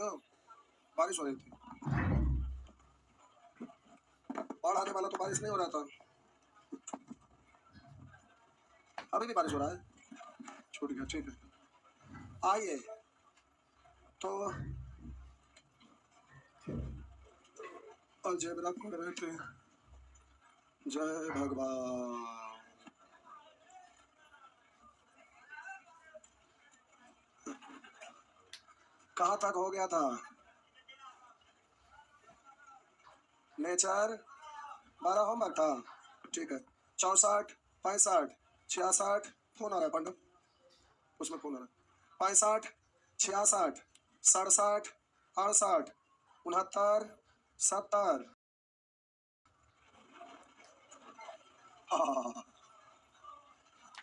क्यों? बारिश हो रही थी। बाढ़ आने वाला तो बारिश नहीं हो रहा था। अभी भी बारिश हो रहा है। छूट गया, ठीक है। आइए तो अलजेब्रा पढ़ रहे थे। जय भगवान। कहाँ तक हो गया था? नेचर 12 होमवर्क था, ठीक है। 64, 65, 66 फोन आ रहा है पंडित, उसमें फोन आ रहा है। 65, 66, 67, 68, 69, 70।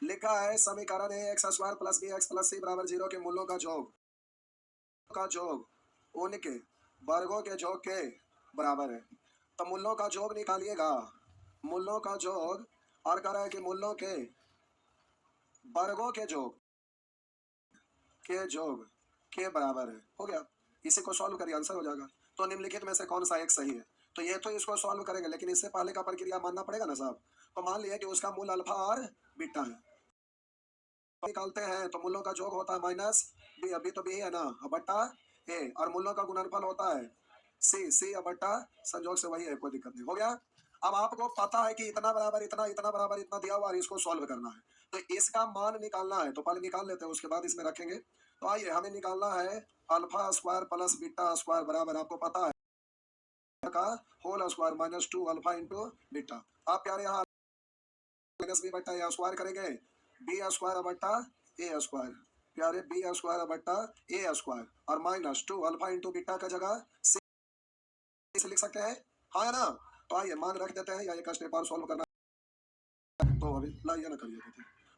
लिखा है समीकरण है x square plus b x plus c बराबर 0 के मूल्यों का जोग उनके वर्गों के जोग के बराबर है। तो मूल्यों का जोग निकालिएगा। मूल्यों का जोग और कह रहा है कि मूल्यों के वर्गों जोग के बराबर है। हो गया, इसी को सॉल्व करिए, आंसर हो जाएगा। तो निम्नलिखित में से कौन सा एक सही है? तो ये तो इसको सॉल्व करेंगे, लेकिन इससे पहले का प्रक्रिया मानना पड़ेगा ना साहब। तो मान लिया कि उसका मूल अल्फा और बीटा है, निकालते हैं तो मूल्यों का जोग होता है माइनस बी, अभी तो बी है ना, बट्टा ए, और मूल्यों का गुणनफल होता है सी बट्टा संजोग से वही है, कोई दिक्कत नहीं। हो गया। अब आपको पता है कि इतना बराबर इतना, इतना बराबर इतना दिया हुआ है, इसको सॉल्व करना है। तो इसका मान निकालना है, तो पहले निकाल लेते हैं, उसके बाद इसमें रखेंगे। तो आइए, हमें निकालना है alpha square plus beta square बराबर, आपको पता है का whole square minus 2 alpha into beta. आप प्यारे यहाँ माइनस बी बट्टा ए स्क्वायर करेंगे, बी स्क्वायर बट्टा ए स्क्वायर, प्यारे बी स्क्वायर बट्टा ए स्क्वायर, और माइनस 2 अल्फा इंटू बीटा का जगह से लिख सकते हैं, हाँ या ना? तो आइए मान रख देते हैं, या एक स्टेप और सॉल्व करना है। तो अभी लाइए ना करिए,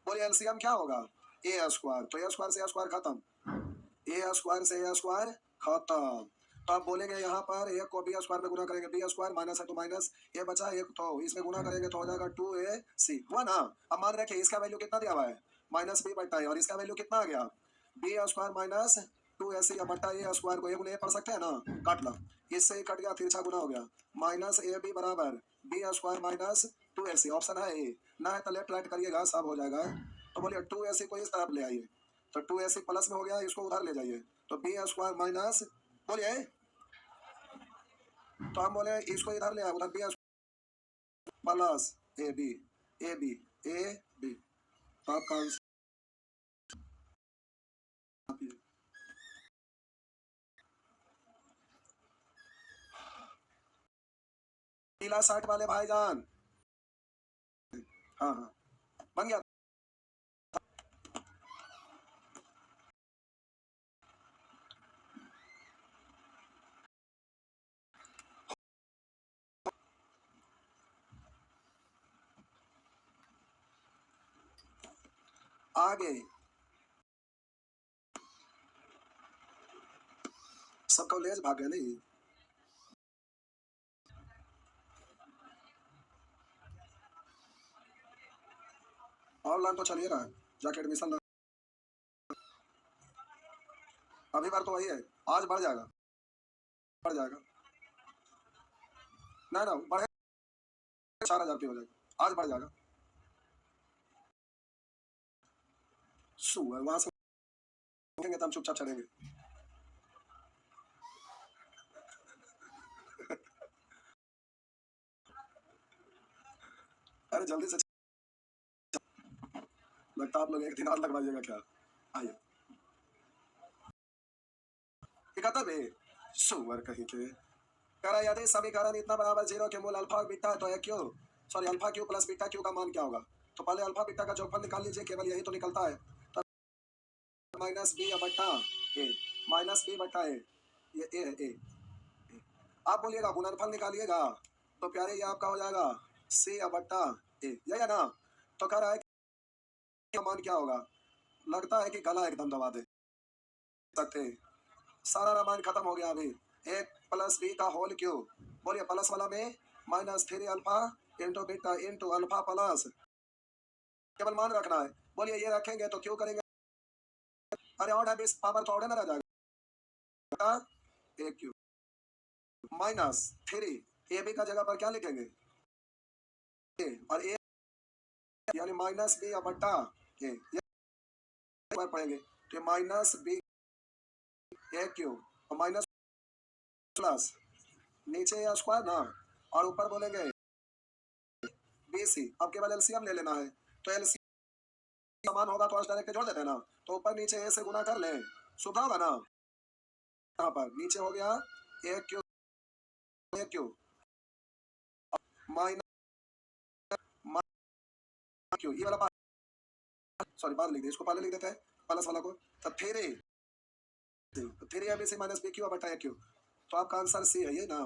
बोलिए एलसीएम क्या होगा? ए स्क्वायर, तो ए स्क्वायर से ए स्क्वायर खत्म, ए स्क्वायर से ए स्क्वायर खत्म। तो आप बोलेंगे यहाँ पर एक को बी स्क्वायर में गुना करेंगे, बी स्क्वायर माइनस है तो माइनस, ये बचा एक, तो इसमें गुना करेंगे तो हो जाएगा 2ac, हुआ ना? अब मान रखिए इसका वैल्यू कितना दिया हुआ है, माइनस बी बट्टा है, और इसका वैल्यू कितना आ गया, बी स्क्वायर माइनस 2ac बट्टा ए स्क्वायर को ए गुना ए पढ़ सकते हैं ना, काट ला, इससे ही कट गया, तिरछा गुना हो गया, माइनस ए बी बराबर B square minus 2ac, option है ए, ना है तो लेफ्ट राइट करिएगा, सब हो जाएगा। तो बोलिए 2ac को इस तरफ ले आइए, तो 2ac प्लस में हो गया, इसको उधर ले जाइए, तो बी स्क्वायर माइनस, बोलिए, तो हम बोले इसको इधर ले आए, उधर B plus A B A B A B, तो आपका आंसर नीला शर्ट वाले भाईजान, हाँ हाँ बन गया। आगे सब कॉलेज भागे नहीं, ऑनलाइन तो चलिए रहा है, जाके एडमिशन अभी बार तो वही है, आज बढ़ जाएगा, बढ़ जाएगा, ना ना बढ़े, 4000 की हो जाएगा, आज बढ़ जाएगा। सु वहां से उठेंगे तो हम चुपचाप चलेंगे। अरे जल्दी से, लगता आप लोग एक दिन और लगवाइएगा क्या? आइए 71 में सुअर कहीं के, कह रहा है यदि समीकरण इतना बराबर 0 के मूल अल्फा और बीटा है तो है क्यों, sorry alpha Q plus beta Q का मान क्या होगा? तो पहले अल्फा बीटा का जोगफल निकाल लीजिए, केवल यही तो निकलता है, माइनस बी बट्टा ए, माइनस बी बट्टा ए, ये ए है ए। आप बोलिएगा गुणनफल निकालिएगा, तो प्यारे ये आपका हो जाएगा सी बट्टा ए, या ना? तो कह रहा है कि मान क्या होगा, लगता है कि गला एकदम दबा दे सकते, सारा रामायण खत्म हो गया अभी। एक प्लस बी का होल क्यूब, बोलिए प्लस वाला में minus 3 alpha into beta into alpha plus, केवल मान रखना है, बोलिए ये रखेंगे तो क्यों करेंगे, अरे और है 20 पावर तो और ना रह जाएगा, ए क्यू माइनस 3 ए बी का जगह पर क्या लिखेंगे ए, और ए यानी माइनस बी बट्टा ए, ये बार पढ़ेंगे तो माइनस बी ए क्यू और माइनस प्लस नीचे या स्क्वायर ना, और ऊपर बोलेंगे बी सी। अब केवल एलसीएम ले लेना है, तो एलसीएम समान होगा तो डायरेक्ट जोड़ देते हैं ना, तो ऊपर नीचे ए से गुना कर ले, सुबह होगा ना। यहाँ पर नीचे हो गया ए क्यू माइनस क्यू, ये वाला सॉरी बाद लिख दे, इसको पहले लिख देते हैं प्लस वाला को, तो फिर A B C minus B Q बटा ए क्यू, तो आपका आंसर सी है ये ना।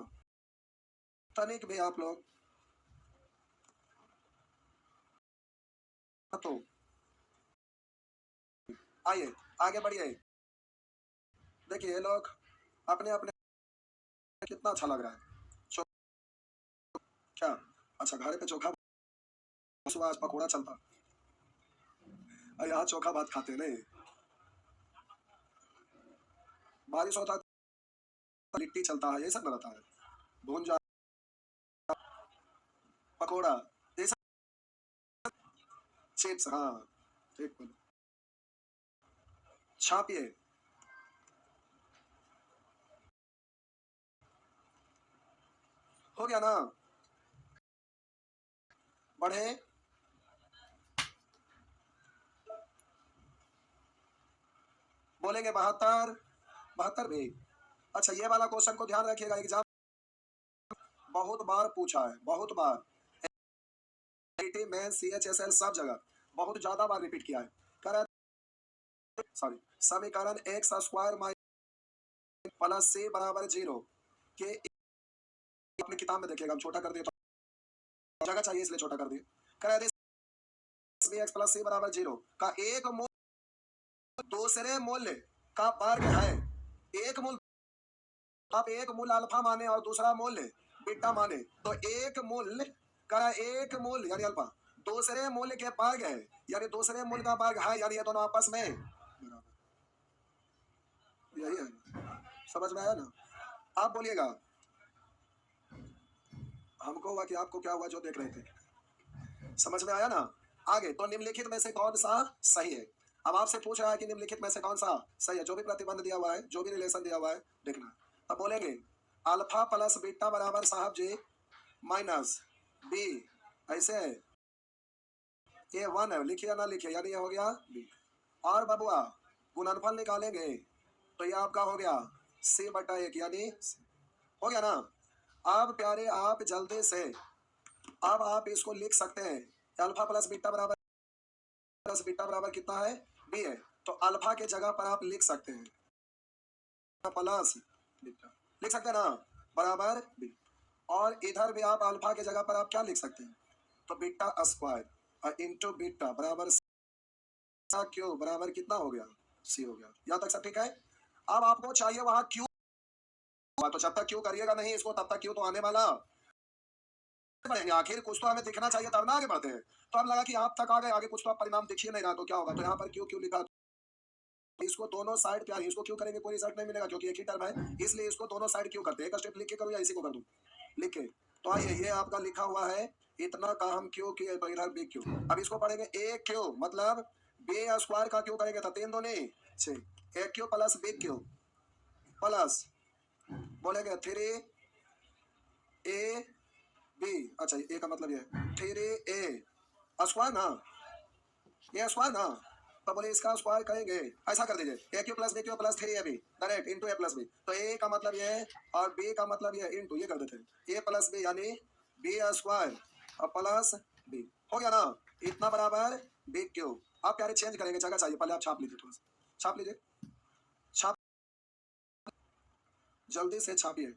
तनिक भी आप लोग तो आइए आगे बढ़िए। देखिए ये लोग अपने अपने कितना अच्छा लग रहा है क्या। अच्छा घर पे चोखा सुबह आज पकौड़ा चलता, यहाँ चोखा भात खाते नहीं, बारिश होता है लिट्टी चलता है, ये सब रहता है, भूंजा पकौड़ा ये सब, चिप्स हाँ ठीक बोलो। छापिए हो गया ना, बढ़े बोलेंगे 72 72 भी। अच्छा ये वाला क्वेश्चन को ध्यान रखिएगा, एग्जाम बहुत बार पूछा है, बहुत बार में सी एच एस एल सब जगह बहुत ज्यादा बार रिपीट किया है। कर सॉरी समीकरण x square minus plus c बराबर 0 के अपनी किताब में देखिएगा, हम छोटा कर दिए तो जगह चाहिए इसलिए छोटा कर दिए। कर एक्स प्लस सी बराबर 0 का एक मूल दूसरे मूल्य का वर्ग है, एक मूल आप एक मूल अल्फा माने और दूसरा मूल्य बीटा माने, तो एक मूल का एक मूल यानी अल्फा दूसरे मूल्य के वर्ग है, यानी दूसरे मूल का वर्ग है, यानी ये दोनों आपस में यही है। समझ में आया ना। आप बोलिएगा हमको हुआ कि आपको क्या हुआ जो देख रहे थे, समझ में आया ना। आगे तो निम्नलिखित में से कौन सा सही है, अब आपसे पूछ रहा है कि निम्नलिखित में से कौन सा सही है, जो भी प्रतिबंध दिया हुआ है, जो भी रिलेशन दिया हुआ है देखना। अब बोलेंगे अल्फा प्लस बीटा बराबर साहब जी माइनस बी, ऐसे है ये 1 है, लिखिए ना लिखिए, यानी ये हो गया बी। और बबुआ गुणनफल निकालेंगे तो ये आपका हो गया सी बटा 1 यानी हो गया ना। अब प्यारे आप जल्दी से अब आप इसको लिख सकते हैं, अल्फा प्लस बीटा बराबर कितना है बी है, तो अल्फा के जगह पर आप लिख सकते हैं प्लस बीटा, लिख सकते हैं ना बराबर बी, और इधर भी आप अल्फा के जगह पर आप क्या लिख सकते हैं, तो बीटा स्क्वायर इंटू बीटा बराबर क्यू बराबर कितना हो गया सी हो गया। यहाँ तक सब ठीक है। अब आपको चाहिए वहां क्यू, तो जब तक क्यू करिएगा नहीं इसको तब तक क्यू तो आने वाला बढ़ेंगे, आखिर कुछ तो हमें दिखना चाहिए तब ना आगे बढ़ते हैं। तो अब लगा कि आप तक आ गए, आगे कुछ तो आप परिणाम दिखिए नहीं रहा, तो क्या होगा, तो यहाँ पर क्यू क्यू लिखा, इसको दोनों साइड क्या है, इसको क्यों करेंगे, कोई रिजल्ट नहीं मिलेगा क्योंकि एक ही टर्म है, इसलिए इसको दोनों साइड क्यों करते हैं। एक स्टेप लिख के करूँ या इसी को कर दूं, लिख के, तो आइए ये आपका लिखा हुआ है इतना का हम क्यू किए तो इधर बी क्यू, अब इसको पढ़ेंगे ए क्यू मतलब बी स्क्वायर का क्यू करेंगे तो 3 दूनी 6, a q plus b q plus बोलेंगे 3 ए बी, अच्छा ए का मतलब ये 3 ए स्क्वायर ना, ये स्क्वायर ना, तो बोले इसका स्क्वायर करेंगे, ऐसा कर दीजिए a q plus b q plus 3 a b direct into a plus b, तो ए का मतलब ये और बी का मतलब ये इंटू ये कर देते हैं ए प्लस बी यानी बी स्क्वायर और प्लस बी, हो गया ना, इतना बराबर बी क्यू। आप प्यारे चेंज करेंगे, जगह चाहिए, पहले आप छाप लीजिए, थोड़ा सा छाप लीजिए, छाप जल्दी से छापिए।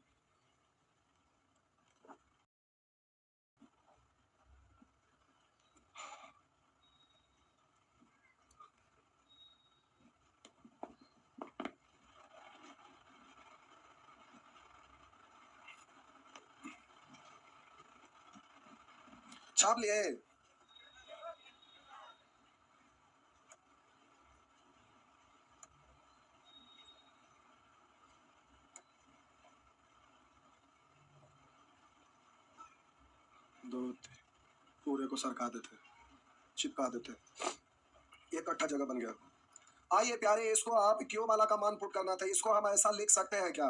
छाप लिए, 2 3 पूरे को सरका देते, चिपका देते, इकट्ठा जगह बन गया। आइए प्यारे, इसको आप क्यों वाला का मान पुट करना था, इसको हम ऐसा लिख सकते हैं क्या?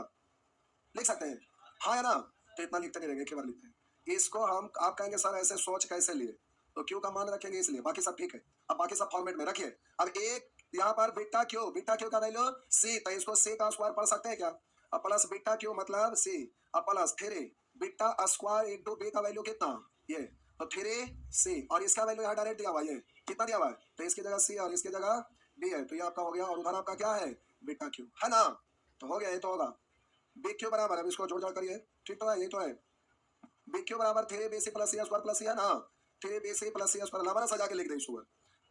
लिख सकते हैं, हाँ या ना? तो इतना लिखते नहीं रहेंगे, एक बार लिखते हैं इसको हम। आप कहेंगे सर ऐसे सोच कैसे लिए, तो क्यू का मान रखेंगे इसलिए, बाकी सब ठीक है। अब बाकी सब फॉर्मेट में रखिए। अब एक यहाँ पर बीटा क्यू का वैल्यू सी, तो इसको सी का स्क्वायर पढ़ सकते हैं क्या? अब प्लस बीटा क्यू मतलब सी, अब plus 3 beta square into B का वैल्यू कितना, ये तो 3 सी, और इसका वैल्यू यहाँ डायरेक्ट दिया हुआ है, ये कितना दिया हुआ है, तो इसकी जगह सी और इसकी जगह बी है, तो ये आपका हो गया। और उधर आपका क्या है, बीटा क्यू है ना, तो हो गया, ये तो होगा बी क्यू बराबर, अब इसको जोड़ जोड़ करिए, ठीक तो है, ये तो है बी क्यू बराबर 3bc प्लस सी स्क्वायर प्लस सी है ना, 3bc प्लस सी स्क्वायर लावा सजा के लिख दे इसको।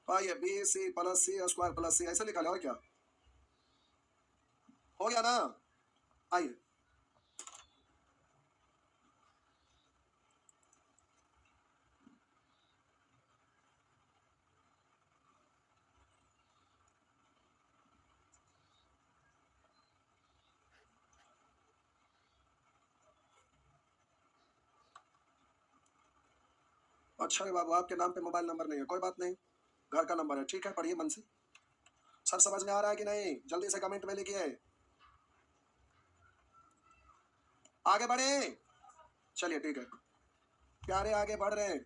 तो आइए bc प्लस सी स्क्वायर प्लस सी ऐसे लिखा ले, और क्या हो गया ना। आइए अच्छा है बाबू, आपके नाम पे मोबाइल नंबर नहीं है, कोई बात नहीं, घर का नंबर है, ठीक है, पढ़िए मन से। सर समझ में आ रहा है कि नहीं, जल्दी से कमेंट में लिखिए, आगे बढ़े। चलिए ठीक है प्यारे, आगे बढ़ रहे हैं,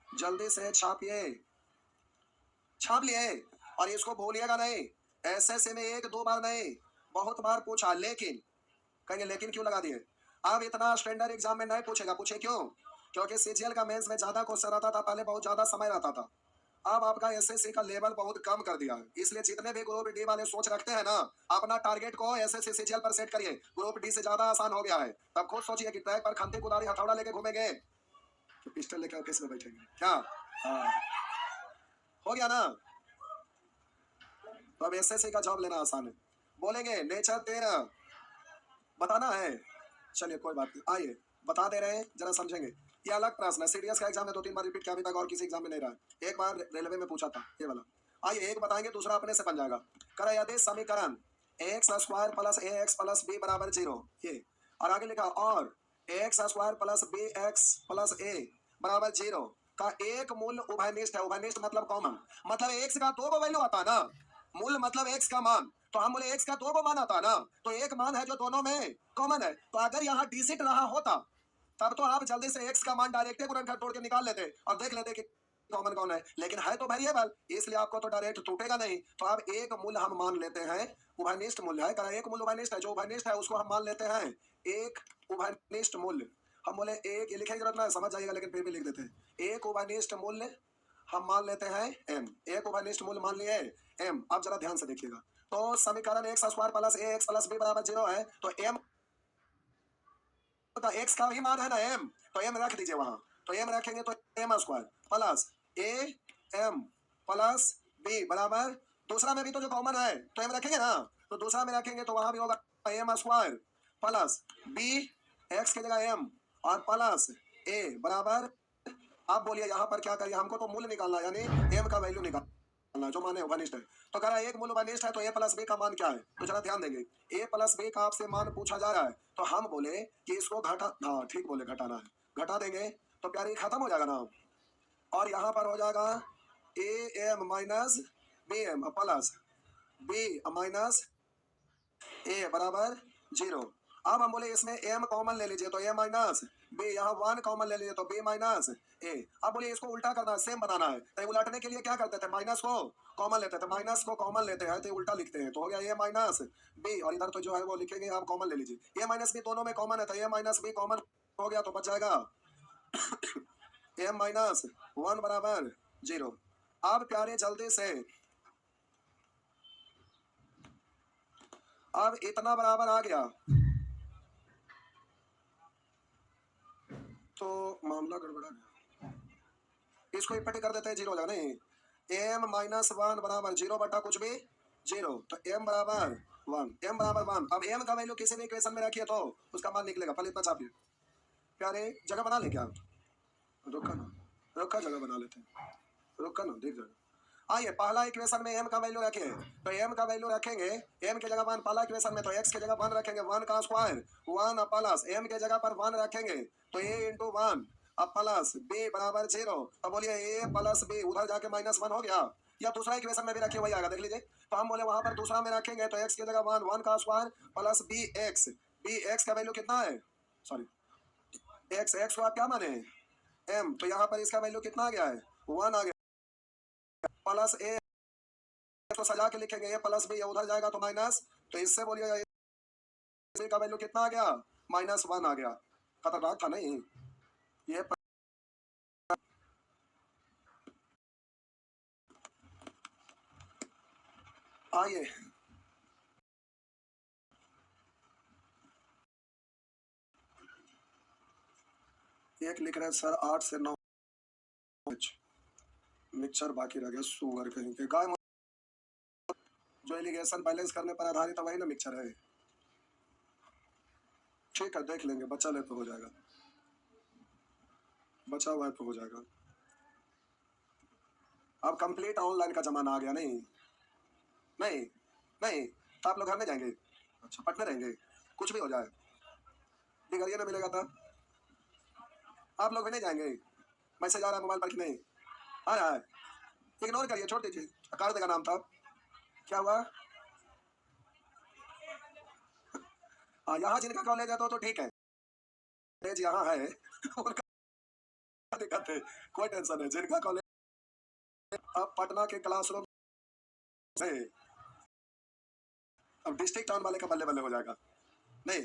जल्दी से छापिए, छाप लिए, और इसको भूलिएगा नहीं। एसएससी में 1 2 बार नहीं, बहुत बार पूछा, लेकिन कहेंगे लेकिन क्यों लगा दिए। अब इतना स्टैंडर्ड एग्जाम में नहीं पूछेगा, पूछे क्यों? क्योंकि सीजीएल का मेंस में ज्यादा क्वेश्चन आता था, पहले बहुत ज्यादा समय रहता था। अब आपका एसएससी का लेवल बहुत कम कर दिया है, इसलिए जितने भी ग्रुप डी वाले सोच रखते हैं ना, अपना टारगेट को एसएससी सीजीएल पर सेट करिए, ग्रुप डी से ज्यादा आसान हो गया है। तब खुद सोचिए कि ट्रैक पर खंती कुदारी हथौड़ा लेके घूमेंगे, तो पिस्टल लेकर ऑफिस में बैठेंगे क्या? हाँ, हो गया ना। तो अब एसएससी का जॉब लेना आसान है। बोलेंगे नेचर 13 बताना है, चलिए कोई बात नहीं, आइए बता दे रहे हैं, जरा समझेंगे। ये अलग प्रश्न है, सीडीएस का एग्जाम में 2 3 बार रिपीट किया अभी तक, और किसी एग्जाम में नहीं रहा है, एक बार रेलवे में पूछा था ये वाला। आइए एक बताएंगे, दूसरा अपने से बन जाएगा। करा यदि समीकरण x square plus a x plus b बराबर 0, ये और आगे लिखा और x square plus b x plus a बराबर 0 का एक मूल उभयनिष्ठ है। उभयनिष्ठ मतलब कॉमन, मतलब एक्स का 2 वैल्यू आता है ना, मूल मतलब एक्स का मान, तो हम बोले एक्स का 2 मान आता है ना, तो एक मान है जो दोनों में कॉमन है। तो अगर यहाँ डिजिट रहा होता तब तो आप जल्दी से एक्स का मान डायरेक्ट गुणनखंड तोड़ के निकाल लेते और देख लेते कि कॉमन कौन है, लेकिन है तो वेरिएबल, इसलिए आपको तो डायरेक्ट टूटेगा नहीं। तो अब एक मूल हम मान लेते हैं, उभयनिष्ठ मूल्य है, एक मूल उभयनिष्ठ है, जो उभयनिष्ठ है उसको हम मान लेते हैं एक उभयनिष्ठ मूल्य। हम बोले एक, ये लिखने की जरूरत नहीं है, समझ जाइएगा, लेकिन फिर भी लिख देते हैं एक उभयनिष्ठ मूल्य हम मान लेते हैं m, एक उभयनिष्ठ मूल्य मान लिए m। अब जरा ध्यान से देखिएगा, तो समीकरण x square plus a x plus b बराबर 0 है, तो m तो एक्स का भी मान है ना m, तो m रख दीजिए वहां, तो m रखेंगे तो m स्क्वायर प्लस ए m प्लस b बराबर, दूसरा में भी तो जो कॉमन है तो m रखेंगे ना, तो दूसरा में रखेंगे तो वहां भी होगा m square plus b x की जगह m और प्लस a बराबर। आप बोलिए यहाँ पर क्या करिए, हमको तो मूल्य निकालना है, यानी m का वैल्यू निकालना है जो माने उभयनिष्ठ है। तो कह रहा है एक मूल उभयनिष्ठ है, तो a प्लस बी का मान क्या है, तो जरा ध्यान देंगे, a प्लस बी का आपसे मान पूछा जा रहा है, तो हम बोले कि इसको घटा, हाँ ठीक बोले, घटाना है, घटा देंगे तो प्यारे खत्म हो जाएगा ना, और यहाँ पर हो जाएगा a m minus B M plus b minus a बराबर 0। अब हम बोले इसमें m कॉमन ले लीजिए, तो a माइनस b, यहाँ 1 कॉमन ले लीजिए तो b माइनस a। अब बोलिए इसको उल्टा करना है, सेम बनाना है, तो उलटने के लिए क्या करते थे, माइनस को कॉमन लेते थे, माइनस को कॉमन लेते हैं तो उल्टा लिखते हैं, तो हो गया a माइनस b, और इधर तो जो है वो लिखेंगे, आप कॉमन ले लीजिए, a माइनस b दोनों में कॉमन है, तो a माइनस b कॉमन हो गया, तो बच जाएगा m माइनस 1 बराबर 0। अब प्यारे जल्दी से, अब इतना बराबर आ गया तो मामला गड़बड़ा गया, इसको इकट्ठे कर देते हैं, 0 हो जाएगा, नहीं m माइनस 1 बराबर 0 बटा कुछ भी 0, तो m बराबर 1, m बराबर 1। अब m का वैल्यू किसी भी इक्वेशन में रखिए तो उसका मान निकलेगा, पहले इतना छापिए प्यारे, जगह बना ले क्या, रुका ना, रुका जगह बना लेते हैं, रुका ना, देख जाएगा। आइए पहला इक्वेशन में m का वैल्यू रखिए, तो m का वैल्यू रखेंगे, m के जगह 1 पहला इक्वेशन में, तो x के जगह 1 रखेंगे, 1 का स्क्वायर 1 प्लस m के जगह पर 1 रखेंगे तो a इंटू 1 अब प्लस b बराबर 0। तो बोलिए a प्लस b उधर जाके -1 हो गया, या दूसरा इक्वेशन में भी रखिए वही आएगा, देख लीजिए। तो हम बोले वहां पर दूसरा में रखेंगे तो x के जगह 1 1 का स्क्वायर प्लस bx का वैल्यू कितना है, सॉरी x को आप क्या माने m, तो यहाँ पर इसका वैल्यू कितना आ गया है 1 आ गया, प्लस a तो सजा के लिखेंगे a प्लस b, उधर जाएगा तो माइनस, तो इससे बोलिएगा a का वैल्यू कितना आ गया -1 आ गया। खतरनाक था नहीं ये। आइए एक लिख रहे हैं सर 8 से 9 मिक्सचर बाकी रह गया, शुगर कहीं के गाय जो एलिगेशन बैलेंस करने पर आधारित है वही ना मिक्सचर है। ठीक है देख लेंगे, बचा ले तो हो जाएगा, बचा हुआ है तो हो जाएगा। अब कंप्लीट ऑनलाइन का जमाना आ गया, नहीं नहीं नहीं, तो आप लोग घर में जाएंगे, अच्छा पटने रहेंगे, कुछ भी हो जाए डिगरिया ना मिलेगा था, आप लोग भी नहीं जाएंगे, मैसेज आ रहा है मोबाइल पर कि नहीं आ रहा है, इग्नोर करिए छोड़ दीजिए। कार्ड का नाम था क्या हुआ, यहाँ जिनका कॉलेज है तो ठीक है, कॉलेज यहाँ है उनका दिक्कत है, कोई टेंशन है, जिनका कॉलेज अब पटना के क्लासरूम से, अब डिस्ट्रिक्ट टाउन वाले का बल्ले बल्ले हो जाएगा, नहीं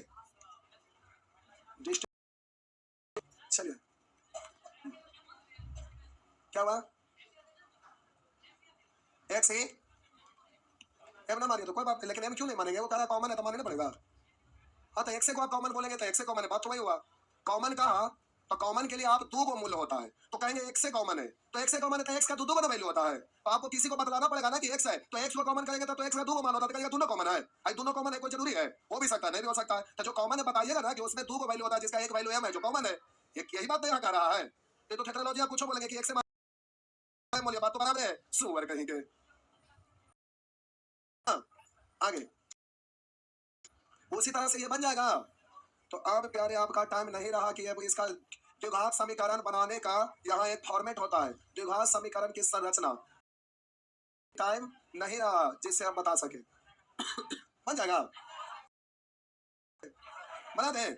डिस्ट्रिक्ट, चलिए क्या हुआ एक्स ही एम ना मानिए तो कोई बात नहीं, लेकिन एम क्यों नहीं मानेंगे, वो कह रहा कॉमन है तो मानना पड़ेगा। हाँ तो एक्स को आप कॉमन बोलेंगे तो एक्स कॉमन है, बात तो वही हुआ, कॉमन कहा तो कॉमन के लिए आप दो को मूल्य होता है, तो कहेंगे एक्स से कॉमन है, तो एक्स से कॉमन है तो एक्स का दो का वैल्यू होता है, तो आपको किसी को बतलाना पड़ेगा ना कि एक्स है, तो एक्स को कॉमन करेंगे तो एक्स का दो मान होता है, तो कहेंगे दोनों कॉमन है, भाई दोनों कॉमन है कोई जरूरी है, हो भी सकता है नहीं भी हो सकता है, तो जो कॉमन है बताइएगा ना कि उसमें दो को वैल्यू होता है जिसका एक वैल्यू एम है जो कॉमन है, यही बात यहाँ कर रहा है। ये तो टेक्नोलॉजी आप कुछ बोलेंगे कि एक्स से मूल्य, बात तो बराबर है, सुअर कहीं के। हाँ, आगे उसी तरह से ये बन जाएगा। तो अब प्यारे आपका टाइम नहीं रहा कि अब इसका द्विघात समीकरण बनाने का यहाँ एक फॉर्मेट होता है, द्विघात समीकरण की संरचना, टाइम नहीं रहा जिससे हम बता सके। बन जाएगा, बना दे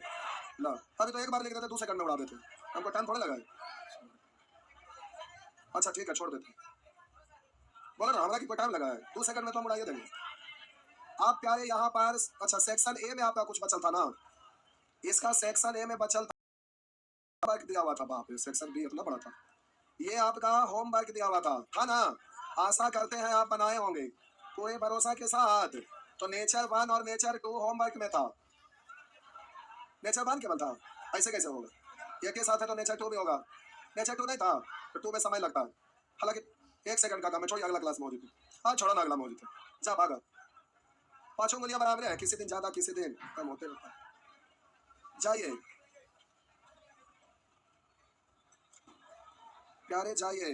ला, अभी तो एक बार लिख देते 2 सेकंड में उड़ा देते, हमको टाइम थोड़ा लगा है। अच्छा ठीक है छोड़ देते, बोला ना हमारा कि कोई टाइम लगा है, 2 सेकंड में तो हम उड़ाइए देंगे। आप प्यारे यहाँ पर अच्छा सेक्शन ए में आपका कुछ बचल था ना, इसका सेक्शन ए में बचल था दिया हुआ था, बाप रे सेक्शन बी इतना बड़ा था, ये आपका होमवर्क दिया हुआ था ना, आशा करते हैं आप बनाए होंगे पूरे भरोसा के साथ। तो नेचर 1 और नेचर 2 होमवर्क में था, नेचर 1 केवल था, ऐसे कैसे होगा, एक के साथ है तो नेचर 2 भी होगा, नेचर 2 नहीं था तो 2 में समय लगता है, हालांकि 1 सेकंड का काम है, छोड़िए अगला क्लास में मौजूद है, हाँ छोड़ा ना अगला मौजूद है, जा भागा, 5 उंगलियां बराबर है, किसी दिन ज्यादा किसी दिन कम होते रहता है, जाइए प्यारे जाइए।